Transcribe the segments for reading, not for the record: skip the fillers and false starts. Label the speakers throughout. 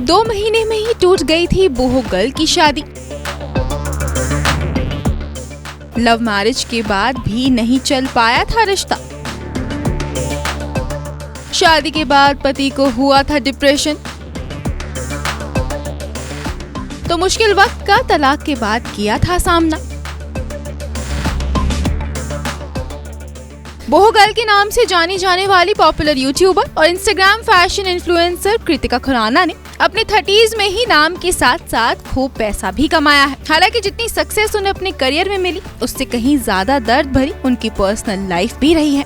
Speaker 1: 2 महीने में ही टूट गई थी बोहो गर्ल की शादी। लव मैरिज के बाद भी नहीं चल पाया था रिश्ता। शादी के बाद पति को हुआ था डिप्रेशन, तो मुश्किल वक्त का तलाक के बाद किया था सामना। बोहो गर्ल के नाम से जानी जाने वाली पॉपुलर यूट्यूबर और instagram fashion influencer Kritika Khurana ने अपने 30s में ही नाम के साथ साथ खूब पैसा भी कमाया है। हालांकि जितनी सक्सेस उन्हें अपने करियर में मिली, उससे कहीं ज्यादा दर्द भरी उनकी पर्सनल लाइफ भी रही है।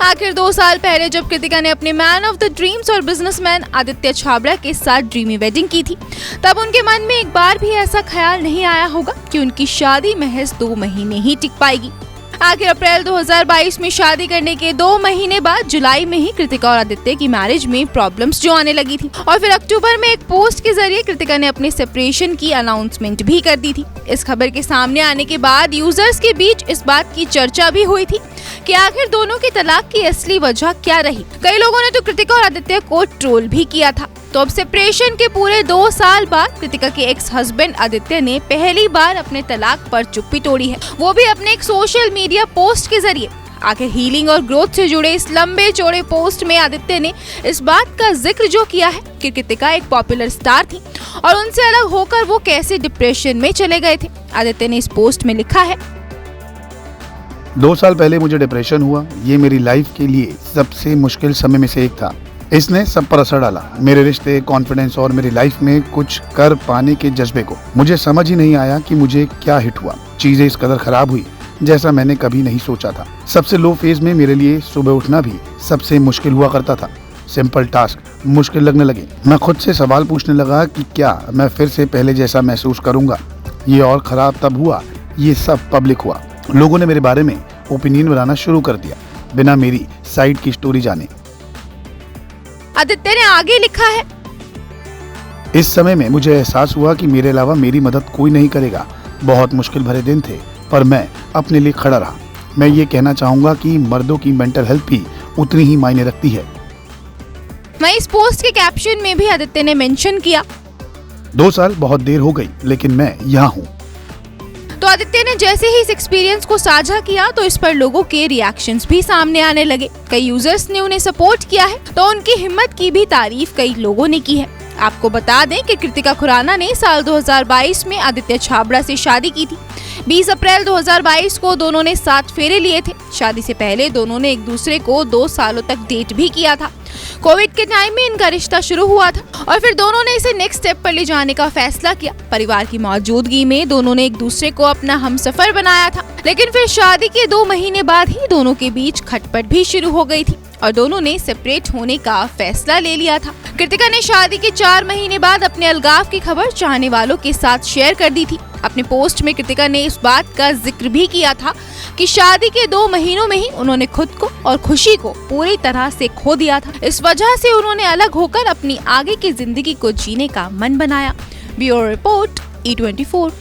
Speaker 1: आखिर 2 साल पहले जब कृतिका ने अपने मैन ऑफ द ड्रीम्स और बिजनेसमैन आदित्य छाबड़ा के साथ ड्रीमी वेडिंग की थी, तब उनके मन में एक बार भी ऐसा ख्याल नहीं आया होगा कि उनकी शादी महज 2 महीने ही टिक पाएगी। आखिर अप्रैल 2022 में शादी करने के 2 महीने बाद जुलाई में ही कृतिका और आदित्य की मैरिज में प्रॉब्लम्स जो आने लगी थी, और फिर अक्टूबर में एक पोस्ट के जरिए कृतिका ने अपने सेपरेशन की अनाउंसमेंट भी कर दी थी। इस खबर के सामने आने के बाद यूजर्स के बीच इस बात की चर्चा भी हुई थी कि आखिर दोनों की तलाक की असली वजह क्या रही। कई लोगों ने तो कृतिका और आदित्य को ट्रोल भी किया था। तो अब सेपरेशन के पूरे 2 साल बाद कृतिका के एक्स हस्बैंड आदित्य ने पहली बार अपने तलाक पर चुप्पी तोड़ी है, वो भी अपने एक सोशल मीडिया पोस्ट के जरिए। आखिर हीलिंग और ग्रोथ से जुड़े इस लंबे चौड़े पोस्ट में आदित्य ने इस बात का जिक्र जो किया है कि कृतिका एक पॉपुलर स्टार थी और उनसे अलग होकर वो कैसे डिप्रेशन में चले गए थे। आदित्य ने इस पोस्ट में लिखा है,
Speaker 2: 2 साल पहले मुझे डिप्रेशन हुआ। ये मेरी लाइफ के लिए सबसे मुश्किल समय में से एक था। इसने सब पर असर डाला, मेरे रिश्ते, कॉन्फिडेंस और मेरी लाइफ में कुछ कर पाने के जज्बे को। मुझे समझ ही नहीं आया कि मुझे क्या हिट हुआ। चीजें इस कदर खराब हुई जैसा मैंने कभी नहीं सोचा था। सबसे लो फेज में मेरे लिए सुबह उठना भी सबसे मुश्किल हुआ करता था। सिंपल टास्क मुश्किल लगने लगे। मैं खुद से सवाल पूछने लगा कि क्या मैं फिर से पहले जैसा महसूस करूंगा। ये और खराब तब हुआ ये सब पब्लिक हुआ। लोगों ने मेरे बारे में ओपिनियन बनाना शुरू कर दिया बिना मेरी साइड की स्टोरी जाने।
Speaker 1: आदित्य ने आगे लिखा है,
Speaker 2: इस समय में मुझे एहसास हुआ कि मेरे अलावा मेरी मदद कोई नहीं करेगा। बहुत मुश्किल भरे दिन थे, पर मैं अपने लिए खड़ा रहा। मैं ये कहना चाहूंगा कि मर्दों की मेंटल हेल्थ भी उतनी ही मायने रखती है।
Speaker 1: मैं इस पोस्ट के कैप्शन में भी आदित्य ने मेंशन किया,
Speaker 2: 2 साल बहुत देर हो गई, लेकिन मैं यहाँ हूँ।
Speaker 1: तो आदित्य ने जैसे ही इस एक्सपीरियंस को साझा किया तो इस पर लोगों के रिएक्शंस भी सामने आने लगे। कई यूजर्स ने उन्हें सपोर्ट किया है, तो उनकी हिम्मत की भी तारीफ कई लोगों ने की है। आपको बता दें कि कृतिका खुराना ने साल 2022 में आदित्य छाबड़ा से शादी की थी। 20 अप्रैल 2022 को दोनों ने 7 फेरे लिए थे। शादी से पहले दोनों ने एक दूसरे को 2 सालों तक डेट भी किया था। कोविड के टाइम में इनका रिश्ता शुरू हुआ था और फिर दोनों ने इसे नेक्स्ट स्टेप पर ले जाने का फैसला किया। परिवार की मौजूदगी में दोनों ने एक दूसरे को अपना हमसफर बनाया था, लेकिन फिर शादी के 2 महीने बाद ही दोनों के बीच खटपट भी शुरू हो गई थी और दोनों ने सेपरेट होने का फैसला ले लिया था। कृतिका ने शादी के 4 महीने बाद अपने अलगाव की खबर चाहने वालों के साथ शेयर कर दी थी। अपने पोस्ट में कृतिका ने इस बात का जिक्र भी किया था कि शादी के 2 महीनों में ही उन्होंने खुद को और खुशी को पूरी तरह से खो दिया था। इस वजह से उन्होंने अलग होकर अपनी आगे की जिंदगी को जीने का मन बनाया। Bureau report E24।